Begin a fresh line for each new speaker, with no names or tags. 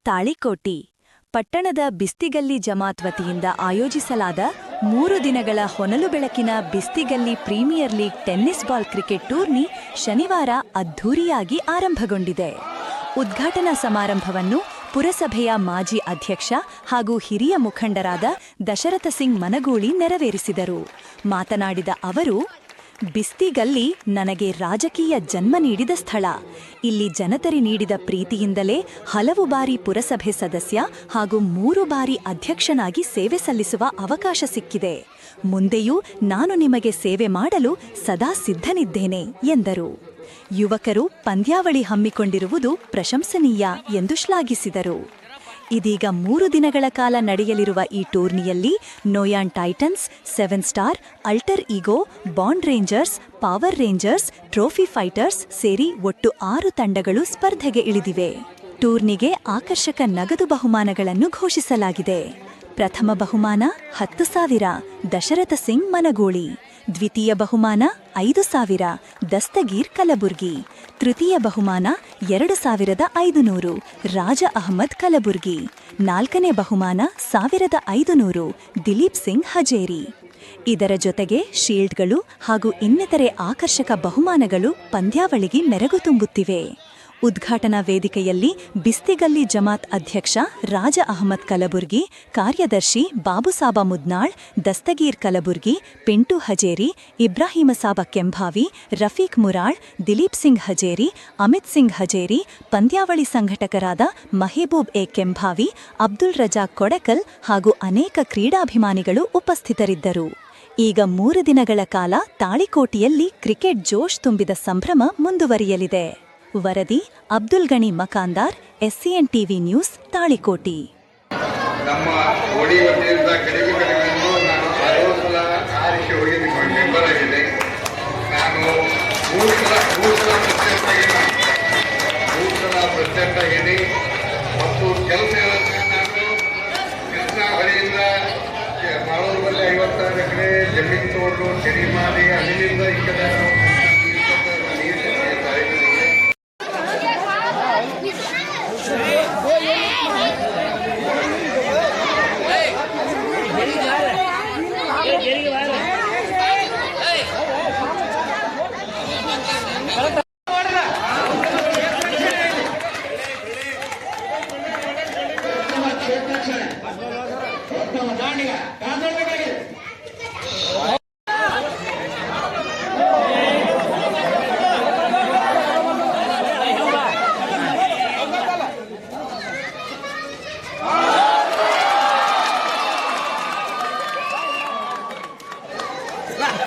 ತಾಳಿಕೋಟಿ ಪಟ್ಟಣದ ಬಿಸ್ತಿಗಲ್ಲಿ ಜಮಾತ್ ವತಿಯಿಂದ ಆಯೋಜಿಸಲಾದ 3 ದಿನಗಳ ಹೊನಲು ಬೆಳಕಿನ ಬಿಸ್ತಿಗಲ್ಲಿ premier league tennis ball cricket tourney ಶನಿವಾರ ಅದ್ಧೂರಿಯಾಗಿ ಆರಂಭಗೊಂಡಿದೆ. ಉದ್ಘಾಟನಾ ಸಮಾರಂಭವನ್ನು ಪುರಸಭೆಯ ಮಾಜಿ ಅಧ್ಯಕ್ಷ ಹಾಗೂ ಹಿರಿಯ ಮುಖಂಡರಾದ ದಶರಥ ಸಿಂಗ್ ಮನಗೂಳಿ ನೆರವೇರಿಸಿದರು. ಮಾತನಾಡಿದ ಅವರು, ಬಿಸ್ತಿಗಲ್ಲಿ ನನಗೆ ರಾಜಕೀಯ ಜನ್ಮ ನೀಡಿದ ಸ್ಥಳ. ಇಲ್ಲಿ ಜನತರಿ ನೀಡಿದ ಪ್ರೀತಿಯಿಂದಲೇ ಹಲವು ಬಾರಿ ಪುರಸಭೆ ಸದಸ್ಯ ಹಾಗೂ 3 ಬಾರಿ ಅಧ್ಯಕ್ಷನಾಗಿ ಸೇವೆ ಸಲ್ಲಿಸುವ ಅವಕಾಶ ಸಿಕ್ಕಿದೆ. ಮುಂದೆಯೂ ನಾನು ನಿಮಗೆ ಸೇವೆ ಮಾಡಲು ಸದಾ ಸಿದ್ಧನಿದ್ದೇನೆ ಎಂದರು. ಯುವಕರು ಪಂದ್ಯಾವಳಿ ಹಮ್ಮಿಕೊಂಡಿರುವುದು ಪ್ರಶಂಸನೀಯ ಎಂದು ಶ್ಲಾಘಿಸಿದರು. ಇದೀಗ 3 ದಿನಗಳ ಕಾಲ ನಡೆಯಲಿರುವ ಈ ಟೂರ್ನಿಯಲ್ಲಿ ನೋಯಾನ್ titans, 7 star, alter ego, bond rangers, power rangers, trophy fighters ಸೇರಿ ಒಟ್ಟು 6 ತಂಡಗಳು ಸ್ಪರ್ಧೆಗೆ ಇಳಿದಿವೆ. ಟೂರ್ನಿಗೆ ಆಕರ್ಷಕ ನಗದು ಬಹುಮಾನಗಳನ್ನು ಘೋಷಿಸಲಾಗಿದೆ. ಪ್ರಥಮ ಬಹುಮಾನ 10,000 ದಶರಥ ಸಿಂಗ್ ಮನಗೂಳಿ, ದ್ವಿತೀಯ ಬಹುಮಾನ 5,000 ದಸ್ತಗೀರ್ ಕಲಬುರ್ಗಿ, ತೃತೀಯ ಬಹುಮಾನ 2,500 ರಾಜ ಅಹಮದ್ ಕಲಬುರ್ಗಿ, 4ನೇ ಬಹುಮಾನ 1,500 ದಿಲೀಪ್ ಸಿಂಗ್ ಹಜೇರಿ. ಇದರ ಜೊತೆಗೆ ಶೀಲ್ಡ್ಗಳು ಹಾಗೂ ಇನ್ನಿತರೆ ಆಕರ್ಷಕ ಬಹುಮಾನಗಳು ಪಂದ್ಯಾವಳಿಗೆ ಮೆರುಗು ತುಂಬುತ್ತಿವೆ. ಉದ್ಘಾಟನಾ ವೇದಿಕೆಯಲ್ಲಿ ಬಿಸ್ತಿಗಲ್ಲಿ ಜಮಾತ್ ಅಧ್ಯಕ್ಷ ರಾಜ ಅಹಮದ್ ಕಲಬುರ್ಗಿ, ಕಾರ್ಯದರ್ಶಿ ಬಾಬುಸಾಬ ಮುದ್ನಾಳ್, ದಸ್ತಗೀರ್ ಕಲಬುರ್ಗಿ, ಪಿಂಟು ಹಜೇರಿ, ಇಬ್ರಾಹಿಮಸಾಬ ಕೆಂಭಾವಿ, ರಫೀಕ್ ಮುರಾಳ್, ದಿಲೀಪ್ ಸಿಂಗ್ ಹಜೇರಿ, ಅಮಿತ್ ಸಿಂಗ್ ಹಜೇರಿ, ಪಂದ್ಯಾವಳಿ ಸಂಘಟಕರಾದ ಮಹಬೂಬ್ ಎ ಕೆಂಭಾವಿ, ಅಬ್ದುಲ್ ರಜಾಕ್ ಕೊಡಕಲ್ ಹಾಗೂ ಅನೇಕ ಕ್ರೀಡಾಭಿಮಾನಿಗಳು ಉಪಸ್ಥಿತರಿದ್ದರು. ಈಗ 3 ದಿನಗಳ ಕಾಲ ತಾಳಿಕೋಟಿಯಲ್ಲಿ ಕ್ರಿಕೆಟ್ ಜೋಶ್ ತುಂಬಿದ ಸಂಭ್ರಮ ಮುಂದುವರಿಯಲಿದೆ. ವರದಿ ಅಬ್ದುಲ್ ಗಣಿ Makandar, SCN TV news, Talikoti.
ನಮ್ಮ ಓಡಿ ವತಿಯಿಂದ ಕಡೆಗೂ ನಾನು 60 ಸಲ ಆರಿಸಿ ಹೋಗಿ ಮೆಂಬರ್ ಆಗಿದೆ. ನಾನು 3 ಸಲ ಪ್ರೆಸಿಡೆಂಟ್ ಆಗಿದೆ ಮತ್ತು ಕೆಲಸ ನಾನು ಕೃಷ್ಣ ಹೊಳೆಯಿಂದ ಮಾಳೂರಲ್ಲಿ 56 ಎಕರೆ ಜಮೀನು ತಗೊಂಡು ಕೆರೆ ಮಾಡಿ ಅಲ್ಲಿಂದ ಈ ಕಡೆ